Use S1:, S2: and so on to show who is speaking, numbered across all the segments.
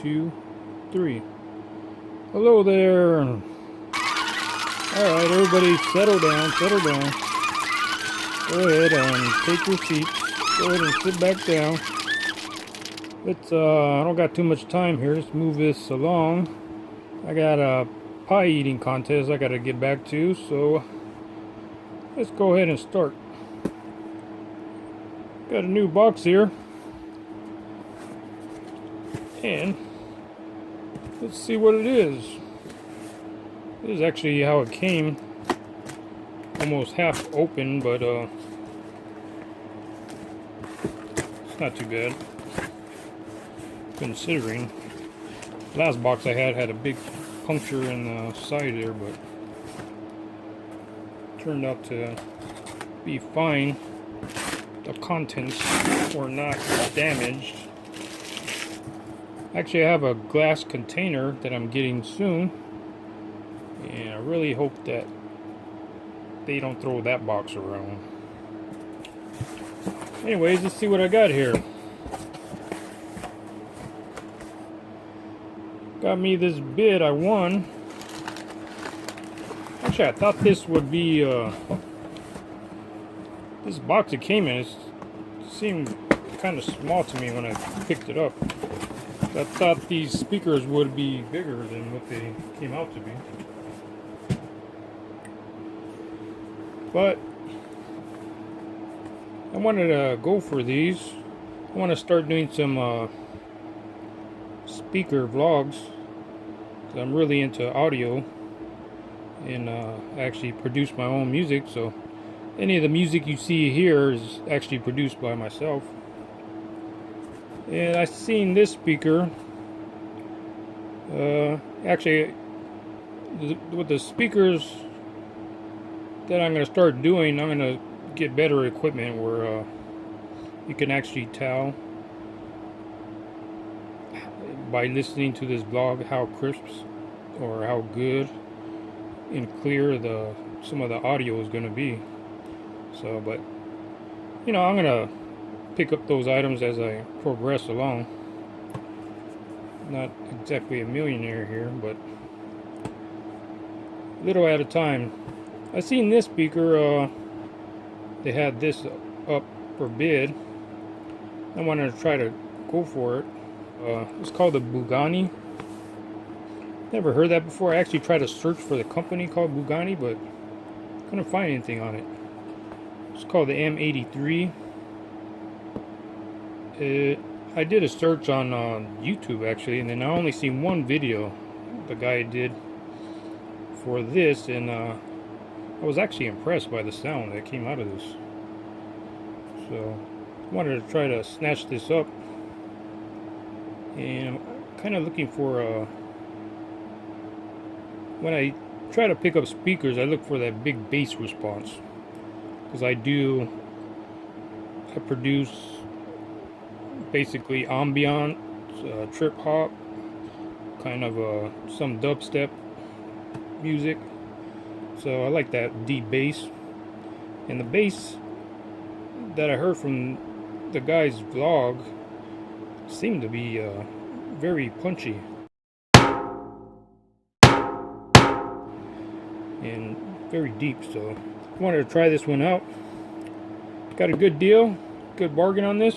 S1: 2, 3. Hello there. Alright, everybody settle down, settle down. Go ahead and take your seats. Go ahead and sit back down. Let's, I don't got too much time here. Let's move this along. I got a pie eating contest I gotta get back to, so let's go ahead and start. Got a new box here. And let's see what it is. This is actually how it came. Almost half open, but it's not too bad. Considering last box I had a big puncture in the side there, but turned out to be fine. The contents were not damaged. Actually, I have a glass container that I'm getting soon, and I really hope that they don't throw that box around. Anyways, let's see what I got here. Got me this bid I won. Actually, I thought this would be this box it came in. It seemed kind of small to me when I picked it up. I thought these speakers would be bigger than what they came out to be. But I wanted to go for these. I want to start doing some speaker vlogs. I'm really into audio, and I actually produce my own music, so any of the music you see here is actually produced by myself. And I seen this speaker. Actually, with the speakers that I'm going to start doing, I'm going to get better equipment where you can actually tell by listening to this vlog how crisp or how good and clear some of the audio is going to be. So, but you know, I'm going to pick up those items as I progress along. Not exactly a millionaire here, but little at a time. I seen this speaker, they had this up for bid. I wanted to try to go for it. It's called the BUGANI. Never heard that before. I actually tried to search for the company called BUGANI, but couldn't find anything on it. It's called the M83. I did a search on YouTube actually, and then I only seen one video the guy did for this, and I was actually impressed by the sound that came out of this. So I wanted to try to snatch this up, and I'm kind of looking for when I try to pick up speakers, I look for that big bass response, because I produce basically ambient, trip hop, kind of some dubstep music. So I like that deep bass, and the bass that I heard from the guy's vlog seemed to be very punchy and very deep. So I wanted to try this one out. Got a good deal, good bargain on this.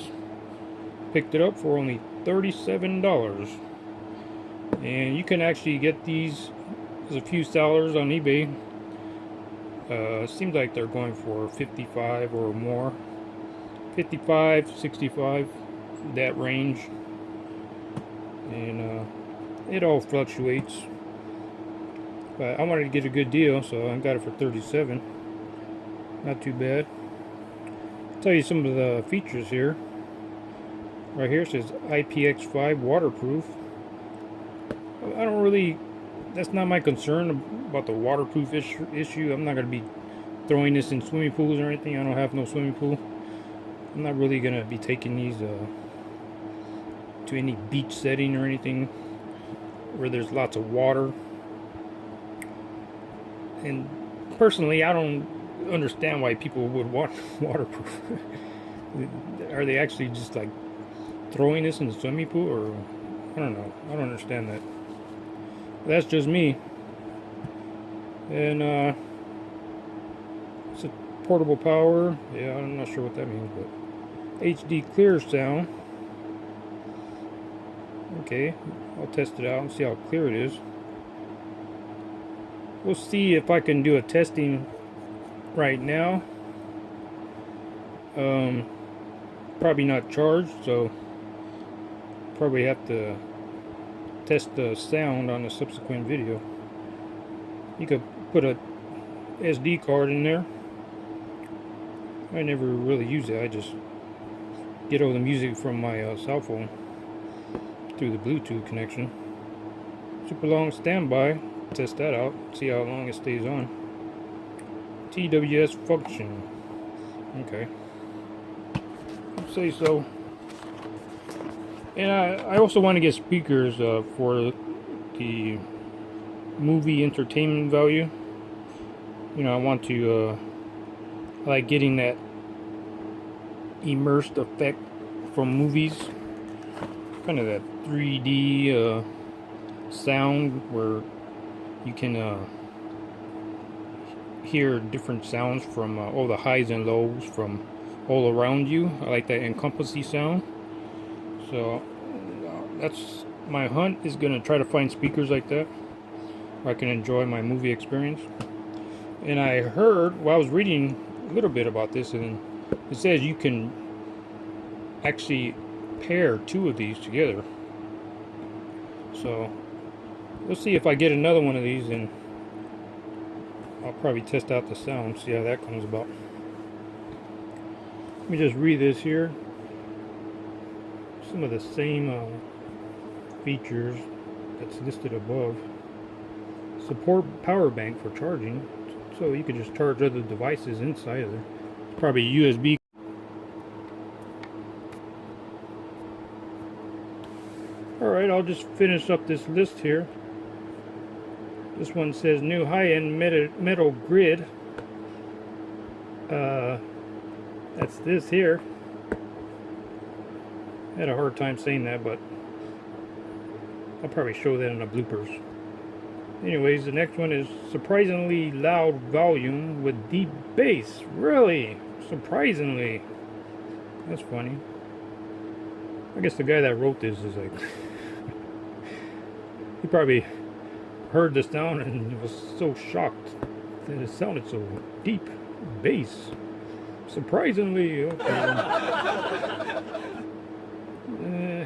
S1: Picked it up for only $37, and you can actually get these. There's a few sellers on eBay. Seems like they're going for 55 or more, 55, 65, that range, and it all fluctuates. But I wanted to get a good deal, so I got it for 37. Not too bad. I'll tell you some of the features here. Right here it says IPX5 waterproof. I don't really, that's not my concern about the waterproof issue. I'm not going to be throwing this in swimming pools or anything. I don't have no swimming pool. I'm not really going to be taking these to any beach setting or anything where there's lots of water. And personally, I don't understand why people would want waterproof. Are they actually just like throwing this in the swimming pool, or don't know. I don't understand that. That's just me. And it's a portable power. Yeah, I'm not sure what that means, but HD clear sound. Okay, I'll test it out and see how clear it is. We'll see if I can do a testing right now. Probably not charged, so probably have to test the sound on a subsequent video. You could put a SD card in there. I never really use it. I just get all the music from my cell phone through the Bluetooth connection. Super long standby. Test that out. See how long it stays on. TWS function. Okay. Say so. And I also want to get speakers for the movie entertainment value. You know, I want to I like getting that immersed effect from movies, kind of that 3D sound where you can hear different sounds from all the highs and lows from all around you. I like that encompassing sound. So that's my hunt, is going to try to find speakers like that where I can enjoy my movie experience. And I heard, while I was reading a little bit about this, and it says you can actually pair two of these together. So let's see if I get another one of these, and I'll probably test out the sound, see how that comes about. Let me just read this here. Some of the same features that's listed above. Support power bank for charging, so you can just charge other devices inside of there. It's probably USB. Alright, I'll just finish up this list here. This one says new high-end metal grid. That's this here. I had a hard time saying that, but I'll probably show that in the bloopers. Anyways, the next one is surprisingly loud volume with deep bass. Really? Surprisingly. That's funny. I guess the guy that wrote this is like he probably heard the sound and was so shocked that it sounded so deep bass. Surprisingly. Okay.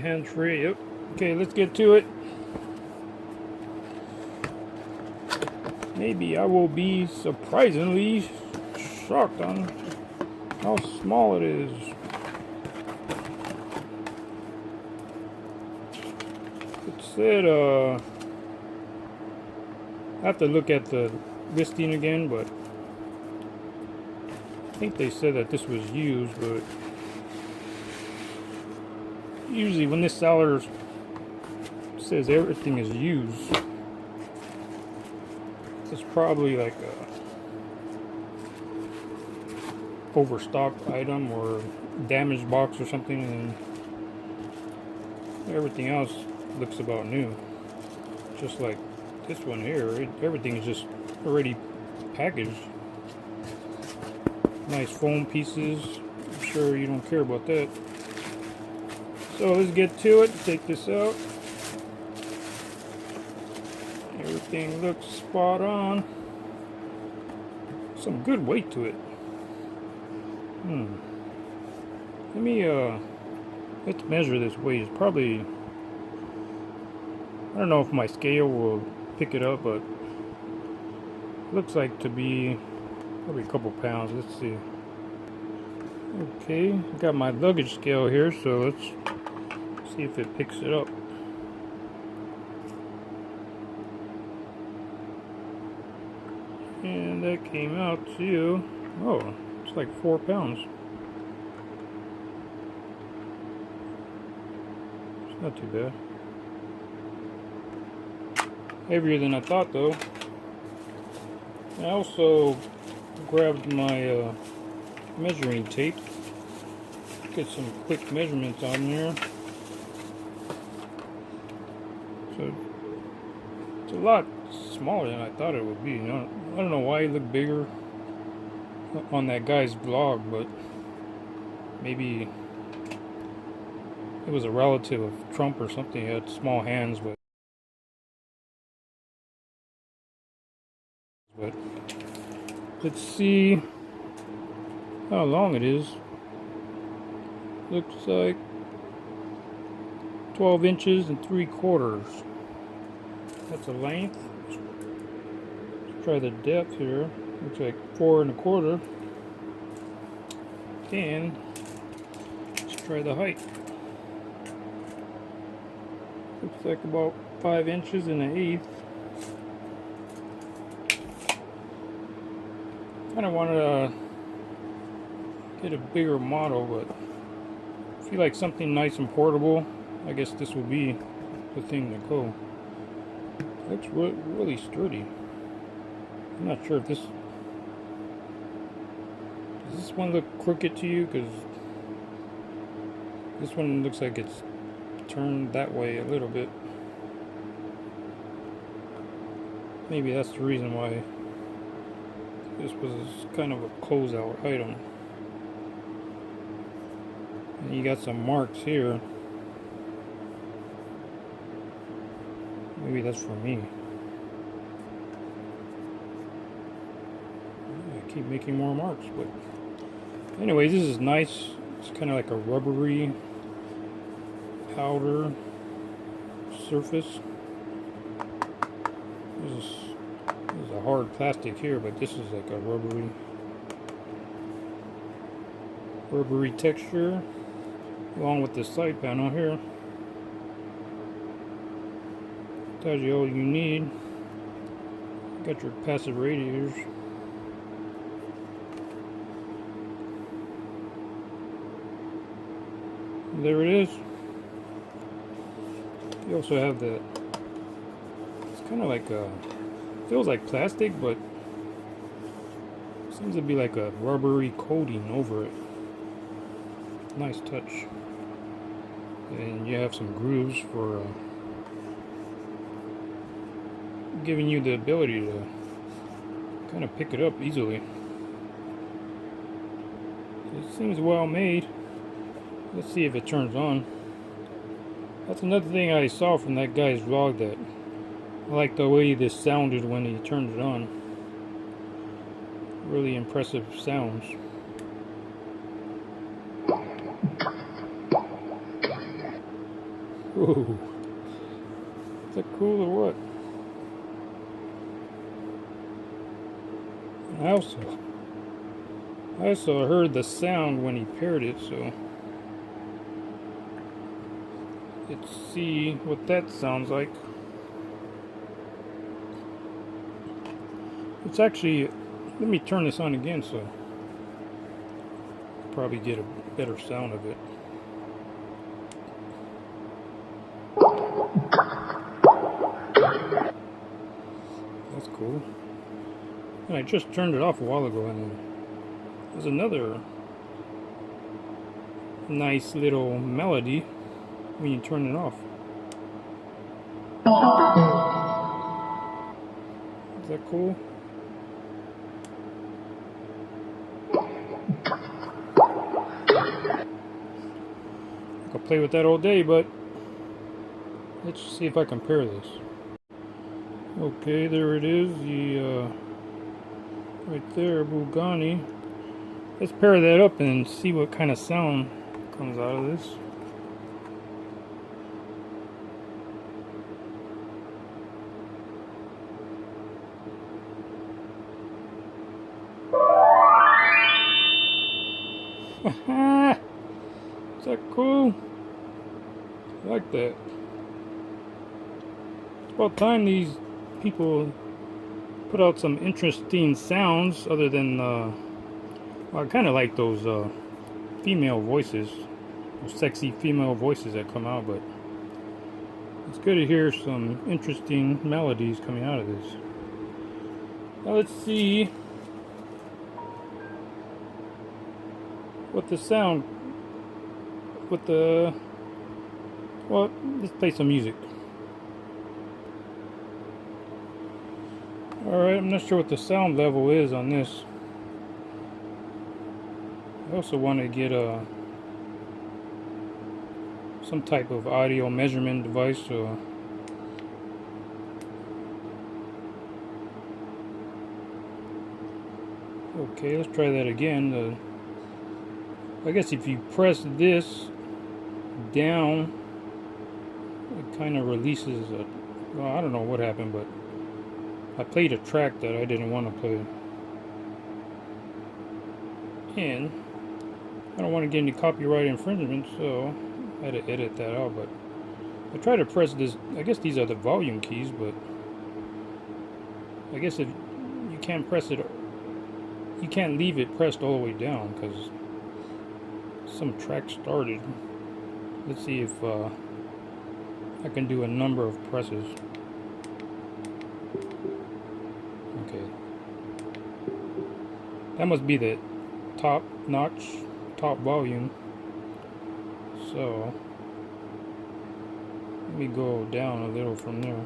S1: Hands free. Yep. Okay, let's get to it. Maybe I will be surprisingly shocked on how small it is. It said, I have to look at the listing again, but I think they said that this was used, but usually when this seller says everything is used, it's probably like a overstocked item or damaged box or something, and everything else looks about new. Just like this one here, everything is just already packaged. Nice foam pieces. I'm sure you don't care about that. So let's get to it. Take this out. Everything looks spot on. Some good weight to it. Let me let's measure this weight. It's probably, I don't know if my scale will pick it up, but it looks like to be probably a couple pounds. Let's see. Okay, got my luggage scale here, so let's see if it picks it up. And that came out to, oh, it's like 4 pounds. It's not too bad. Heavier than I thought, though. I also grabbed my measuring tape. Get some quick measurements on there. It's a lot smaller than I thought it would be. I don't know why it looked bigger on that guy's vlog, but maybe it was a relative of Trump or something. He had small hands, but let's see how long it is. Looks like 12 inches and 3/4. That's the length. Let's try the depth here. Looks like 4 1/4. And let's try the height. Looks like about 5 inches and 1/8. Kind of wanted to get a bigger model, but if you like something nice and portable, I guess this will be the thing to go. Looks really sturdy. I'm not sure if does this one look crooked to you, because this one looks like it's turned that way a little bit. Maybe that's the reason why this was kind of a closeout item. And you got some marks here. Maybe that's for me. I keep making more marks, but anyway, this is nice. It's kind of like a rubbery powder surface. There's a hard plastic here, but this is like a rubbery texture, along with the side panel here. Tells you all you need. Got your passive radiators. There it is. You also have the, it's kind of like a, feels like plastic, but seems to be like a rubbery coating over it. Nice touch. And you have some grooves for giving you the ability to kind of pick it up easily. It seems well made. Let's see if it turns on. That's another thing I saw from that guy's vlog, that I like the way this sounded when he turned it on. Really impressive sounds. Whoa. Is that cool or what? I also heard the sound when he paired it, so let's see what that sounds like. It's actually, let me turn this on again so I'll probably get a better sound of it. That's cool. And I just turned it off a while ago, and there's another nice little melody when you turn it off. Is that cool? I could play with that all day, but let's see if I can pair this. Okay, there it is, the right there, BUGANI. Let's pair that up and see what kind of sound comes out of this. Is that cool? I like that. It's about time these people put out some interesting sounds other than well, I kind of like those female voices, those sexy female voices that come out, but it's good to hear some interesting melodies coming out of this. Now let's see what the sound, well, let's play some music. Alright, I'm not sure what the sound level is on this. I also want to get some type of audio measurement device. So okay, let's try that again. I guess if you press this down, it kind of releases a, well, I don't know what happened, but I played a track that I didn't want to play. And I don't want to get any copyright infringement, so I had to edit that out. But I tried to press this, I guess these are the volume keys, but I guess if you can't press it, you can't leave it pressed all the way down because some track started. Let's see if I can do a number of presses. Okay, that must be the top notch, top volume. So let me go down a little from there.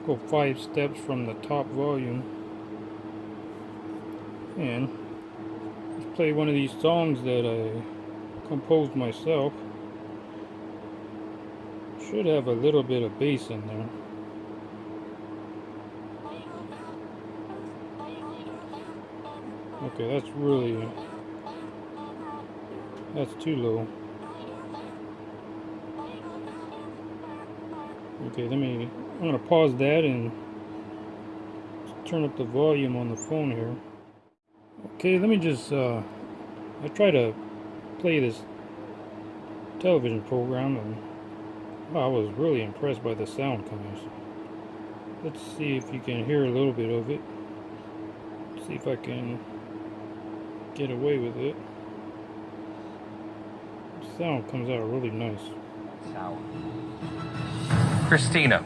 S1: Go 5 steps from the top volume, and let's play one of these songs that I composed myself. Should have a little bit of bass in there. Okay, that's too low. Okay, I'm gonna pause that and turn up the volume on the phone here. Okay, let me just I try to play this television program, and wow, I was really impressed by the sound coming. Let's see if you can hear a little bit of it. See if I can get away with it. The sound comes out really nice.
S2: Christina,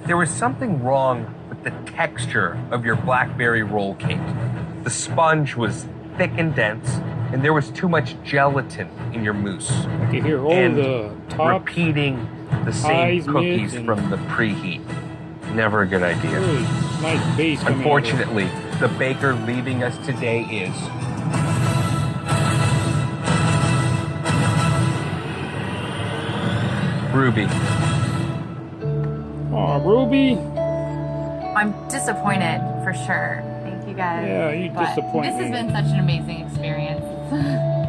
S2: there was something wrong with the texture of your blackberry roll cake. The sponge was thick and dense, and there was too much gelatin in your mousse.
S1: I can hear all
S2: and
S1: the top,
S2: repeating the same cookies from the preheat. Never a good idea.
S1: Really nice bass.
S2: Unfortunately, the baker leaving us today is Ruby.
S1: Aw, Ruby.
S3: I'm disappointed for sure. Thank you guys.
S1: Yeah, you disappoint
S3: This
S1: me.
S3: has been such an amazing experience.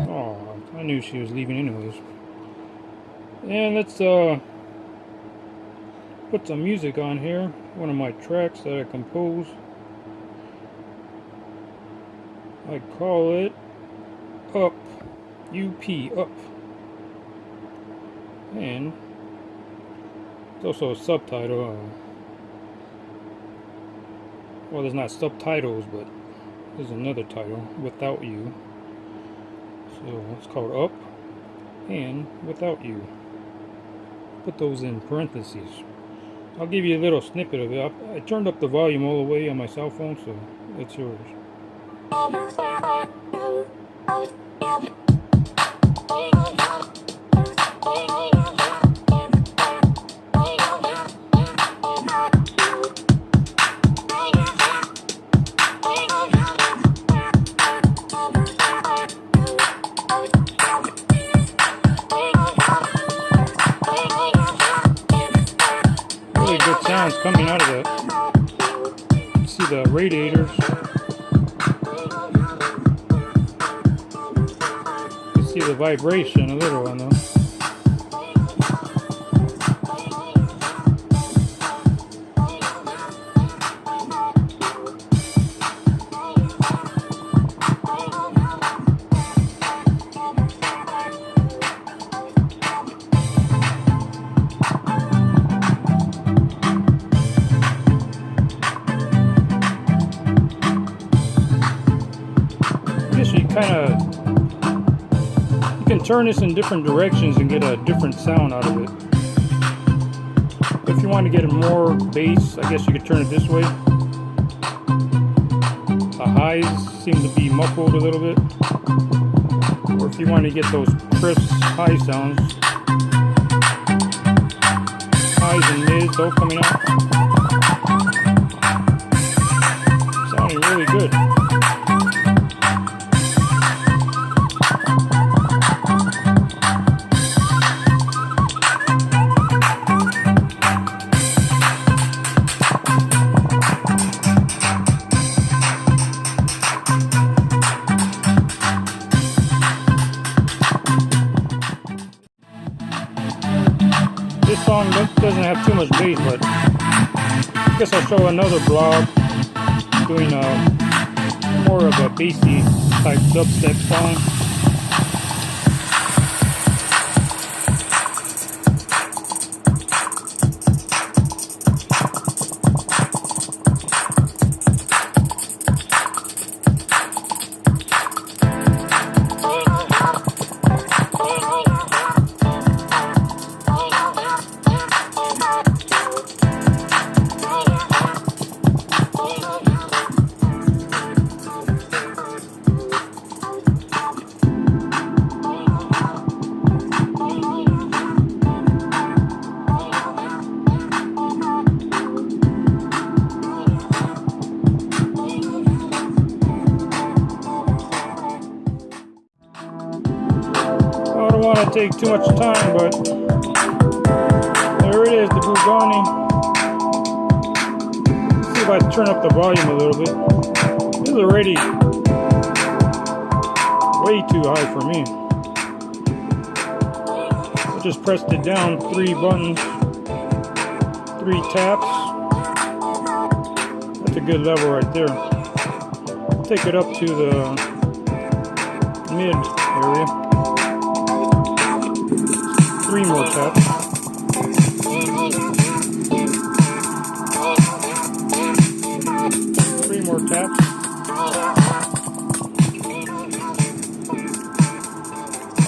S1: Oh, I knew she was leaving anyways. And let's put some music on here. One of my tracks that I composed. I call it Up. UP, Up. And it's also a subtitle. Well, there's not subtitles, but there's another title, Without You. So it's called Up and Without You. Put those in parentheses. I'll give you a little snippet of it. I turned up the volume all the way on my cell phone, so it's yours. Really good sounds coming out of it. You see the radiators. You see the vibration a little on them. You can turn this in different directions and get a different sound out of it. If you want to get more bass, I guess you could turn it this way. The highs seem to be muffled a little bit. Or if you want to get those crisp high sounds, highs and mids all coming out. Sounding really good. This song doesn't have too much bass, but I guess I'll show another blog doing more of a bassy type dubstep song. I don't want to take too much time, but there it is, the BUGANI. Let's see if I turn up the volume a little bit. This is already way too high for me. I just pressed it down, 3 buttons, 3 taps. That's a good level right there. Take it up to the mid area. 3 more taps. More taps.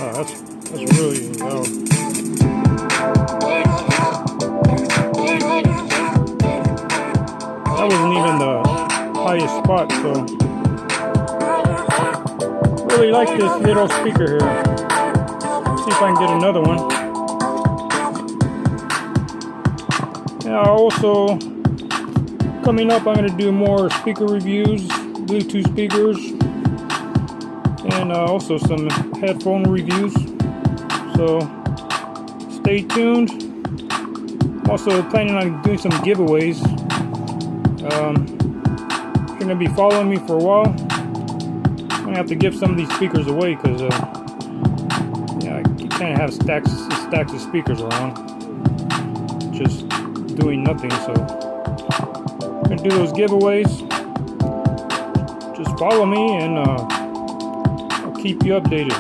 S1: Oh, that's really loud. That wasn't even the highest spot, so really like this little speaker here. See if I can get another one. Yeah, also coming up, I'm going to do more speaker reviews, Bluetooth speakers, and also some headphone reviews. So stay tuned. I'm also planning on doing some giveaways. If you're going to be following me for a while, I'm going to have to give some of these speakers away because yeah, you can't have stacks of speakers around just doing nothing. So I'm going to do those giveaways. Just follow me and I'll keep you updated.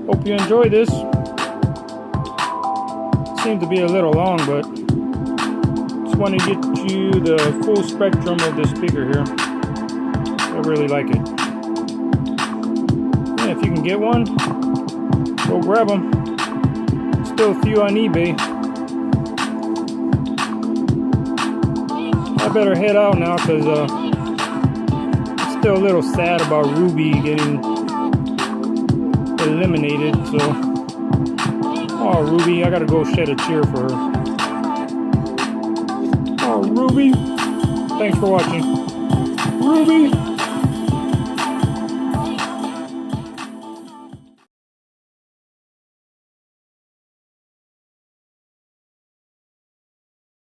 S1: Hope you enjoy this. Seems to be a little long, but just want to get you the full spectrum of the speaker here. I really like it. And if you can get one, go grab them. Still a few on eBay. I better head out now because I'm still a little sad about Ruby getting eliminated. So, oh Ruby, I gotta go shed a tear for her. Oh Ruby, thanks for watching. Ruby.